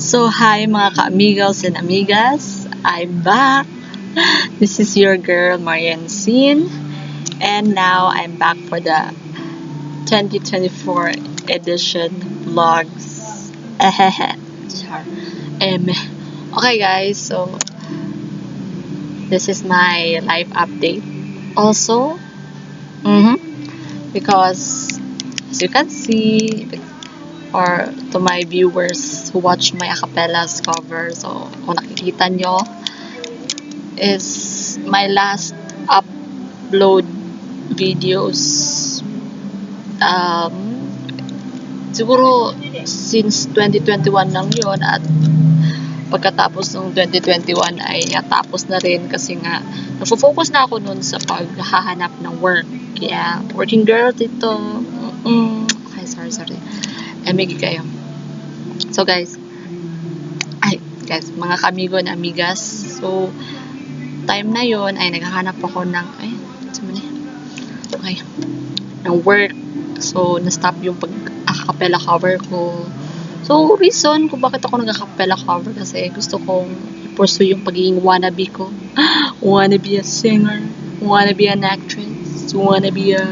So, hi mga ka-amigos and amigas. I'm back. This is your girl, Marian Sin. And now I'm back for the 2024 edition vlogs. Char. Okay guys, so this is my life update. Also, because as you can see, or to my viewers who watch my acapellas cover, so kung nakikita nyo, is my last upload videos. Siguro since 2021 lang yon, at pagkatapos ng 2021 ay natapos na rin kasi nga nafo-focus na ako nun sa paghahanap ng work. Yeah, working girl dito. Okay, sorry. Emig kayo. So guys, mga kamigo na amigas. So, time na yon ay naghahanap ako ng ng work. So, na-stop yung pag-acapella cover ko. So, reason kung bakit ako nag-acapella cover kasi gusto kong pursue yung pagiging wannabe ko. Wanna be a singer, wanna be an actress, wanna be a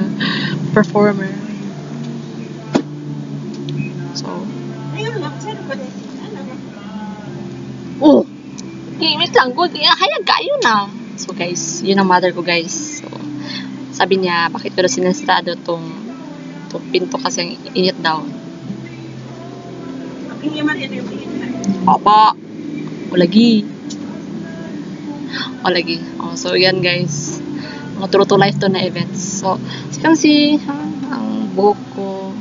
performer. So, wait lang, good. Hayag kayo na. So guys, yun ang mother ko guys. So, sabi niya, bakit ko na sinasarado tong pinto kasi ang init daw. Papa, ulagi. So yan guys, mga true to life to na events. So, kasi ang buhok ko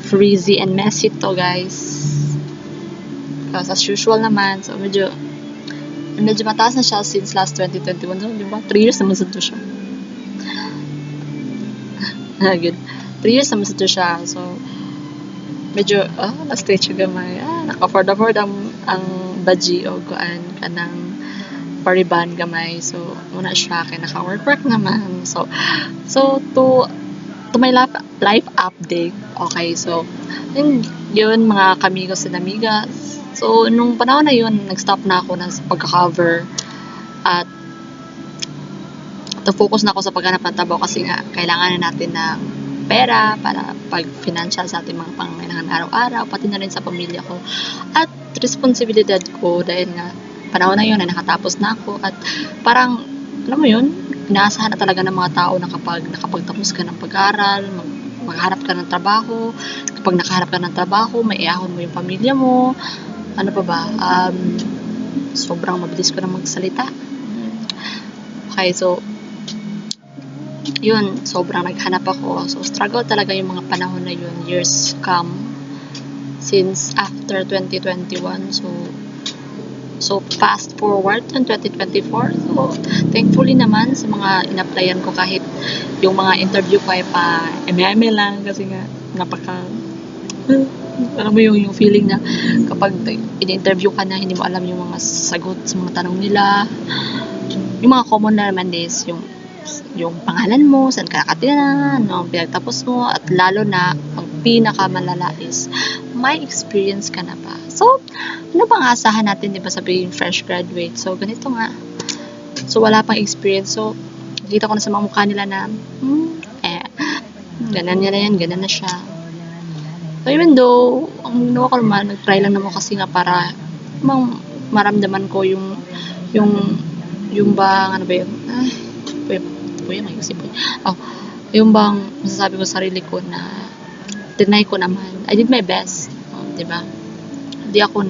frizzy and messy to guys. Because as usual naman, so medyo mataas na siya since last 2021. So, di ba? 3 years naman sa to siya. Good. 3 years naman sa to siya. So, medyo, na-stretch yung gamay. Naka-afford ang baji o kuan ka ng pariban gamay. So, muna siya kaya naka-work naman. So to my life update. Okay, so, yun mga kamigos and amigas. So, nung panahon na yun, nag-stop na ako sa pagka-cover at focus na ako sa paghanap ng trabaho kasi nga kailangan na natin ng pera para pag-financial sa ating mga pangangailangan araw-araw, pati na rin sa pamilya ko at responsibilidad ko dahil nga panahon na yun na nakatapos na ako at parang, alam mo yun, inaasahan na talaga ng mga tao na kapag nakapagtapos ka ng pag-aaral, maghanap ka ng trabaho, kapag nakahanap ka ng trabaho, may iahon mo yung pamilya mo, ano pa ba, sobrang mabilis ko na magsalita. Okay, so, yun, sobrang naghanap ako. So, struggle talaga yung mga panahon na yun, years come, since after 2021. So fast forward to 2024. So, thankfully naman sa mga in-applyan ko kahit yung mga interview ko ay pa eme lang kasi nga, alam mo yung feeling na kapag in-interview ka na hindi mo alam yung mga sagot sa mga tanong nila. Yung mga common na naman is yung pangalan mo, saan ka nakatira, ano pinagtapos mo, at lalo na ang pinakamalala is may experience ka na ba. So, ano bang asahan natin, di ba, sabihin fresh graduate. So, ganito nga. So, wala pang experience. So, nakita ko na sa mga mukha nila na ganan na siya. So, even though, ang ginawa ko naman, nag-try lang naman kasi nga para maramdaman ko yung bang, ano ba yun? Yung bang masasabi ko sa sarili ko na tinay ko naman. I did my best. Diba? Hindi ako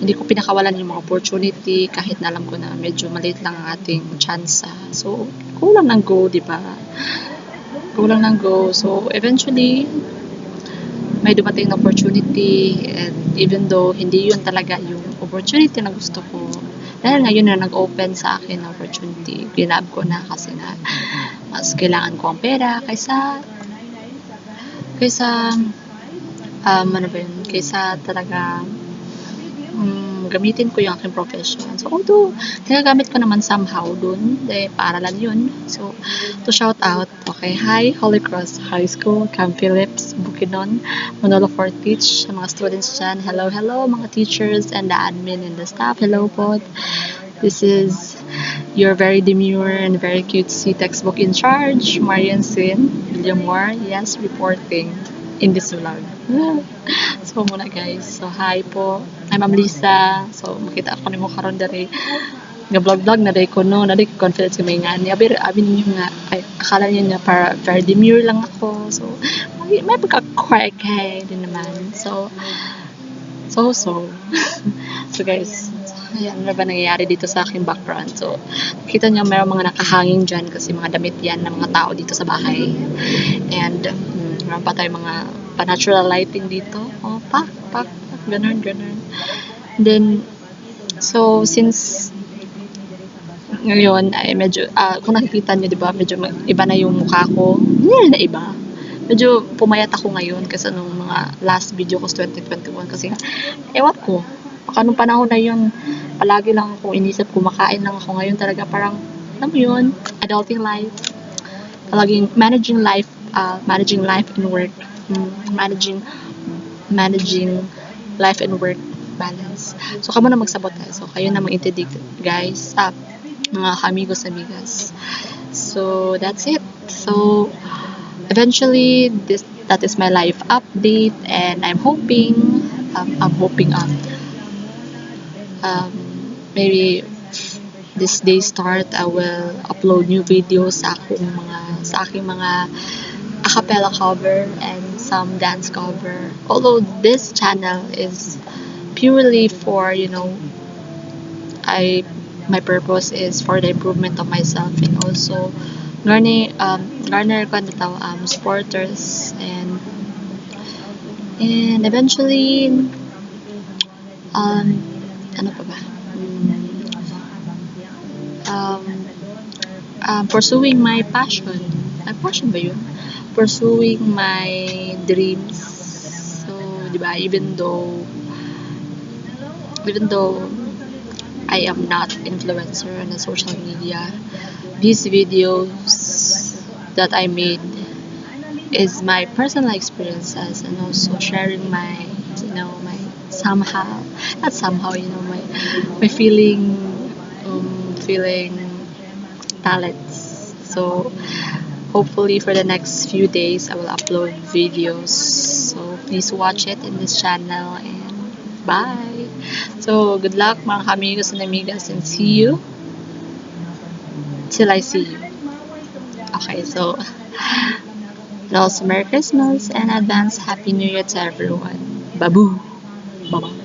hindi ko pinakawalan yung mga opportunity kahit na alam ko na medyo maliit lang ang ating chance. So, kulang ng go, diba? Kulang ng go. So, eventually, may dumating na opportunity, and even though hindi yun talaga yung opportunity na gusto ko, dahil ngayon na nag-open sa akin na opportunity, ginab ko na kasi na mas kailangan ko ang pera kaysa kaysa talaga gamitin ko yung aking profession. So, although, nagagamit ko naman somehow dun, paaralan yun. So, to shout out, okay, hi, Holy Cross High School, Camp Phillips, Bukidnon, Manolo Fort Beach, sa mga students dyan, hello, mga teachers and the admin and the staff, hello po. This is your very demure and very cutesy textbook in charge, Marian Sin, Villamor, yes, reporting in this vlog. So muna guys, so hi po, I'm Ma'am Lisa, so makita ako ni mo karon dari nga vlog na day ko no, na day confidence may nga niya, aber abi ninyo nga, ay, akala niyo nga para very demure lang ako, so may pagka-quirky din naman, so so guys, ayan, ano ba nangyayari dito sa aking background? So, nakita niyo mayroong mga nakahanging dyan kasi mga damit yan ng mga tao dito sa bahay. And, meron pa tayong mga pa-natural lighting dito. Oh, pak, ganun. Then, so, since ngayon ay medyo, kung nakikita niyo, di ba, medyo iba na yung mukha ko. Hindi na iba. Medyo pumayat ako ngayon kasi nung mga last video ko sa 2021 kasi ewan ko, baka nung panahon na yun, palagi lang ako inisip, kumakain lang ako ngayon talaga parang, alam mo yun, adulting life, palaging managing life and work, managing life and work balance. So, kamo na magsabot tayo. So, kayo na mag-introduce, guys, mga amigas. So, that's it. So, eventually, that is my life update, and I'm hoping maybe this day start I will upload new videos sa aking mga acapella cover and some dance cover. Although this channel is purely for, my purpose is for the improvement of myself and also garner ko supporters and eventually ano pa ba? Pursuing my passion. Ay, passion ba yun? Pursuing my dreams. So, di ba, even though I am not influencer on the social media, these videos that I made is my personal experiences and also sharing my feeling talents. So hopefully for the next few days I will upload videos. So please watch it in this channel and bye. So good luck mga amigos and amigas and see you till I see you. Okay, so and also Merry Christmas and advance Happy New Year to everyone. Babu. Bye-bye.